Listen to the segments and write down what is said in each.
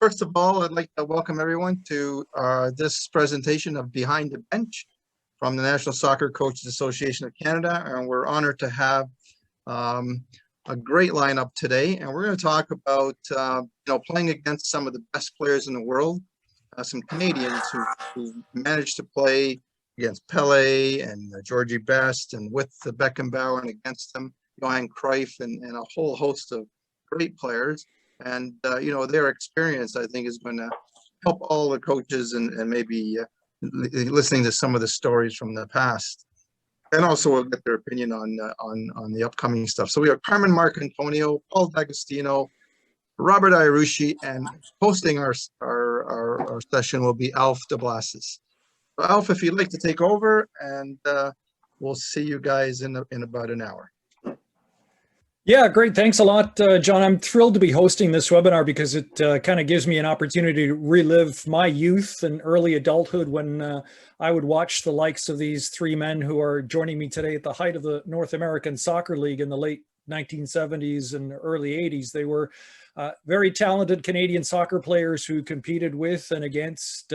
First of all, I'd like to welcome everyone to this presentation of Behind the Bench from the National Soccer Coaches Association of Canada. And we're honored to have a great lineup today. And we're going to talk about, playing against some of the best players in the world, some Canadians who managed to play against Pele and Georgie Best and with the Beckenbauer and against them, Johan Cruyff and a whole host of great players. And, their experience, I think, is going to help all the coaches and maybe listening to some of the stories from the past. And also we'll get their opinion on the upcoming stuff. So we have Carmine Marcantonio, Paul D'Agostino, Robert Iarusci, and hosting our session will be Alf DeBlasis. So Alf, if you'd like to take over, and we'll see you guys in about an hour. Yeah, great. Thanks a lot, John. I'm thrilled to be hosting this webinar because it kind of gives me an opportunity to relive my youth and early adulthood when I would watch the likes of these three men who are joining me today at the height of the North American Soccer League in the late 1970s and early 80s. They were very talented Canadian soccer players who competed with and against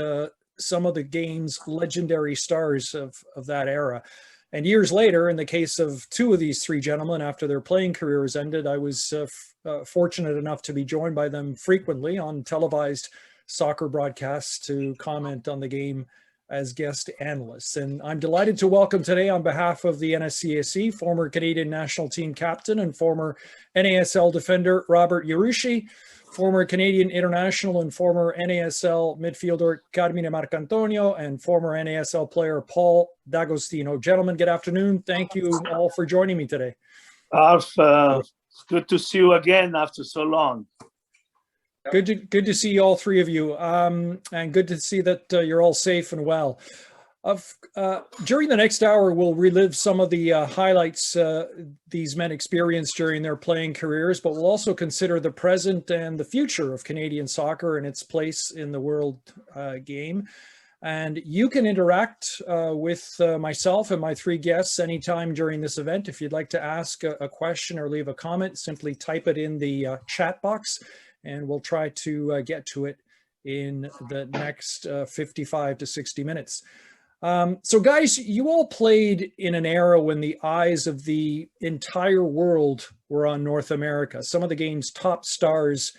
some of the game's legendary stars of that era. And years later, in the case of two of these three gentlemen, after their playing careers ended, I was fortunate enough to be joined by them frequently on televised soccer broadcasts to comment on the game as guest analysts. And I'm delighted to welcome today, on behalf of the NSCAC, former Canadian national team captain and former NASL defender Robert Iarusci, former Canadian international and former NASL midfielder Carmine Marcantonio, and former NASL player Paul D'Agostino. Gentlemen, good afternoon. Thank you all for joining me today. Alf, it's good to see you again after so long. Good to see all three of you, and good to see that you're all safe and well. During the next hour, we'll relive some of the highlights these men experienced during their playing careers, but we'll also consider the present and the future of Canadian soccer and its place in the world game. And you can interact with myself and my three guests anytime during this event. If you'd like to ask a question or leave a comment, simply type it in the chat box, and we'll try to get to it in the next 55 to 60 minutes. So guys, you all played in an era when the eyes of the entire world were on North America. Some of the game's top stars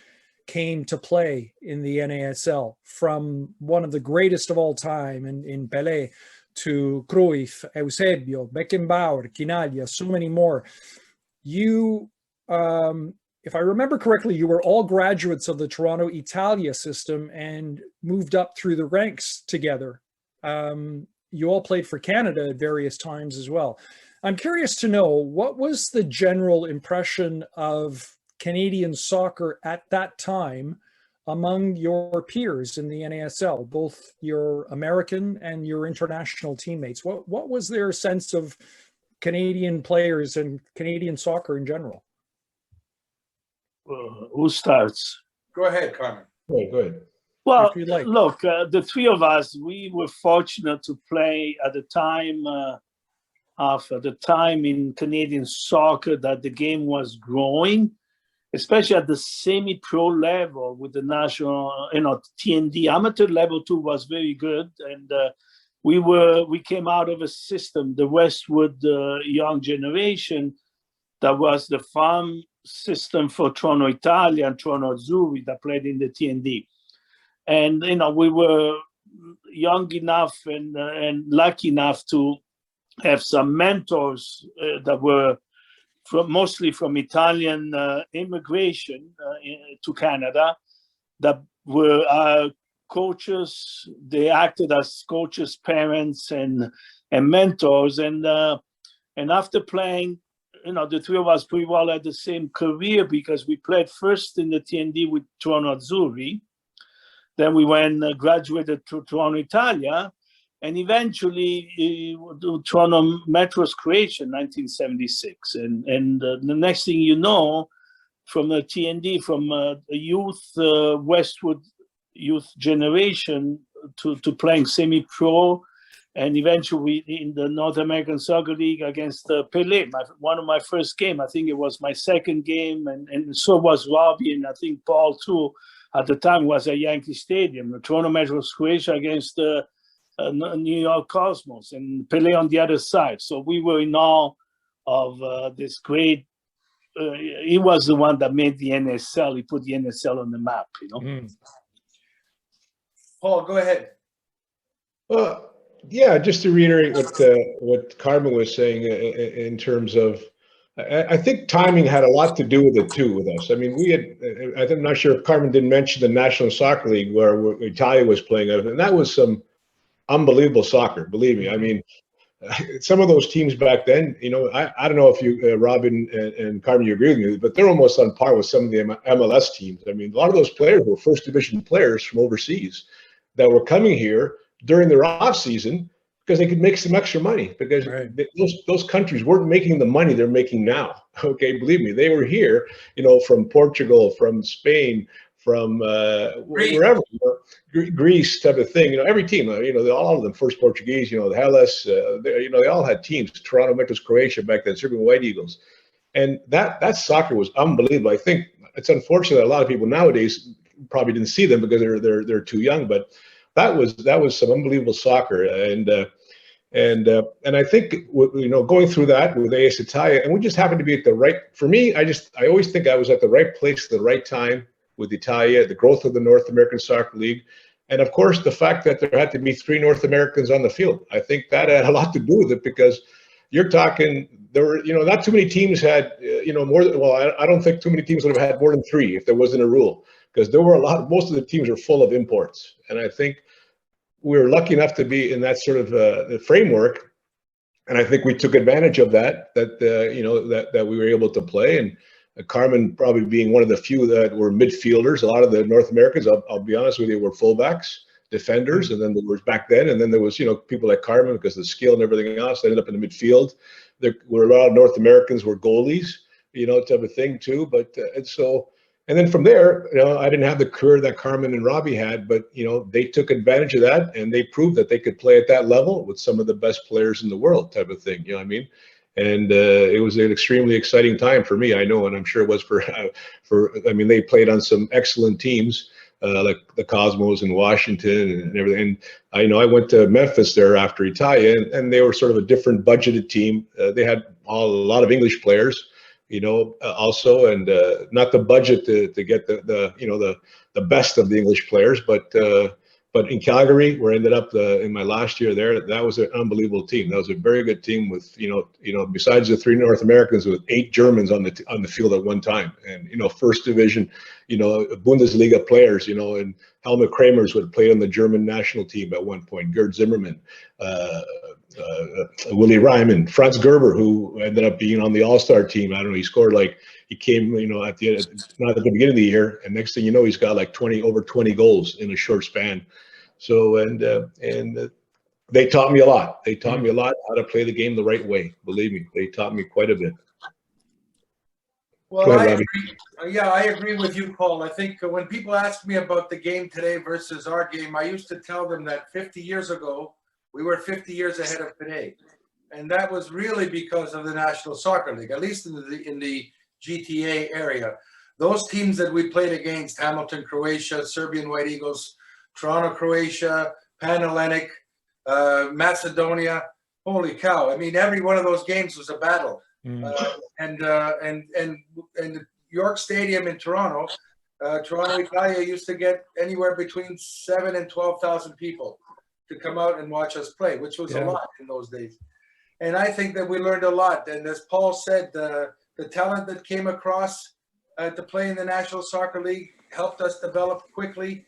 came to play in the NASL, from one of the greatest of all time in Pelé to Cruyff, Eusebio, Beckenbauer, Chinaglia, so many more. You, if I remember correctly, you were all graduates of the Toronto Italia system and moved up through the ranks together. You all played for Canada at various times as well. I'm curious to know, what was the general impression of Canadian soccer at that time among your peers in the NASL, both your American and your international teammates? What was their sense of Canadian players and Canadian soccer in general? Who starts? Go ahead, Carmen. Okay, good. Well, look, the three of us, we were fortunate to play at the time in Canadian soccer that the game was growing, especially at the semi-pro level with the national, TND. Amateur level too was very good, and we came out of a system, the Westwood young generation, that was the farm system for Toronto Italia and Toronto Azzurri that played in the TND. And, we were young enough and lucky enough to have some mentors that were mostly from Italian immigration to Canada, that were our coaches. They acted as coaches, parents, and mentors. And after playing, the three of us pretty well had the same career, because we played first in the TND with Toronto Azzurri. Then we graduated to Toronto Italia, and eventually Toronto Metro's creation, 1976. And the next thing you know, from the TND, from a youth, Westwood youth generation to playing semi-pro, and eventually in the North American Soccer League against Pelé, one of my first game. I think it was my second game, and so was Robbie, and I think Paul too. at the time was at Yankee Stadium, the Toronto Metros Croatia against the New York Cosmos, and Pelé on the other side. So we were in awe of this great. He was the one that made the NSL. He put the NSL on the map. Paul, go ahead. Well, yeah, just to reiterate what Carmen was saying in terms of, I think timing had a lot to do with it too with us. I mean, I'm not sure if Carmen didn't mention the National Soccer League where Italia was playing, and that was some unbelievable soccer, believe me. I mean, some of those teams back then, I don't know if you, Robin and Carmen, you agree with me, but they're almost on par with some of the MLS teams. I mean, a lot of those players were first division players from overseas that were coming here during their off season because they could make some extra money, because those countries weren't making the money they're making now. Okay, believe me, they were here, from Portugal, from Spain, from wherever, Greece type of thing. Every team, all of them, first Portuguese, the Hellas, they all had teams. Toronto Metros Croatia back then, Serbian White Eagles, and that soccer was unbelievable. I think it's unfortunate that a lot of people nowadays probably didn't see them because they're too young, but that was some unbelievable soccer, and I think going through that with AS Italia, and we just happened to be at the right. For me, I always think I was at the right place at the right time with Italia, the growth of the North American Soccer League, and of course the fact that there had to be 3 North Americans on the field. I think that had a lot to do with it, because you're talking, there were, not too many teams had, more than, well, I don't think too many teams would have had more than 3 if there wasn't a rule, because there were most of the teams are full of imports. And I think we were lucky enough to be in that sort of framework. And I think we took advantage of that we were able to play. And Carmen probably being one of the few that were midfielders. A lot of the North Americans, I'll be honest with you, were fullbacks, defenders, and then there was back then, and then there was people like Carmen, because of the skill and everything else, they ended up in the midfield. There were a lot of North Americans were goalies, type of thing too. But and then from there, I didn't have the career that Carmen and Robbie had, but they took advantage of that, and they proved that they could play at that level with some of the best players in the world, type of thing. You know what I mean? And it was an extremely exciting time for me, I know, and I'm sure it was for I mean, they played on some excellent teams like the Cosmos in Washington and everything. And I went to Memphis there after Italia, and they were sort of a different budgeted team. They had a lot of English players, also, and not the budget to get the best of the English players, but in Calgary, where I ended up in my last year there, that was an unbelievable team. That was a very good team with, besides the 3 North Americans, with 8 Germans on the field at one time, and first division, Bundesliga players, and Helmut Kramers would play on the German national team at one point. Gerd Zimmermann, Willy Reimann, Franz Gerber, who ended up being on the All-Star team. I don't know, he scored he came, at the end, not at the beginning of the year, and next thing you know, he's got over 20 goals in a short span. So, and they taught me a lot. They taught me a lot how to play the game the right way. Believe me, they taught me quite a bit. Well, I agree. Yeah, I agree with you, Paul. I think when people ask me about the game today versus our game, I used to tell them that 50 years ago, we were 50 years ahead of today. And that was really because of the National Soccer League, at least in the GTA area. Those teams that we played against, Hamilton, Croatia, Serbian White Eagles, Toronto, Croatia, Pan-Hellenic, Macedonia, holy cow. I mean, every one of those games was a battle. And York Stadium in Toronto, Italia used to get anywhere between 7,000 and 12,000 people to come out and watch us play, which was a lot in those days. And I think that we learned a lot. And as Paul said, the talent that came across to play in the National Soccer League helped us develop quickly.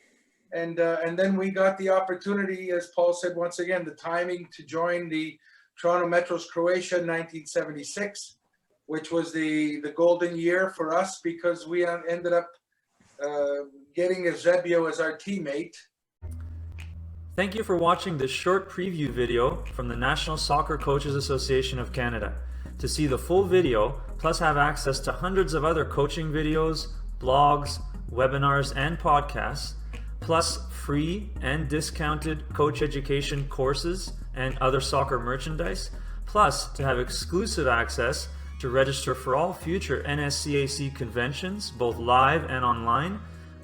And then we got the opportunity, as Paul said, once again, the timing to join the Toronto Metros Croatia in 1976, which was the golden year for us, because we ended up getting Eusebio as our teammate. Thank you for watching this short preview video from the National Soccer Coaches Association of Canada. To see the full video, plus have access to hundreds of other coaching videos, blogs, webinars, and podcasts, plus free and discounted coach education courses and other soccer merchandise, plus to have exclusive access to register for all future NSCAC conventions, both live and online,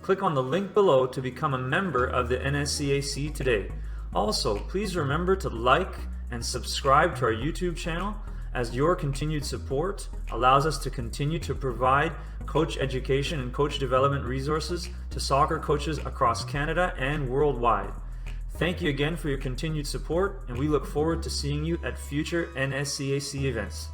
Click on the link below to become a member of the NSCAC today. Also, please remember to like and subscribe to our YouTube channel, as your continued support allows us to continue to provide coach education and coach development resources to soccer coaches across Canada and worldwide. Thank you again for your continued support, and we look forward to seeing you at future NSCAC events.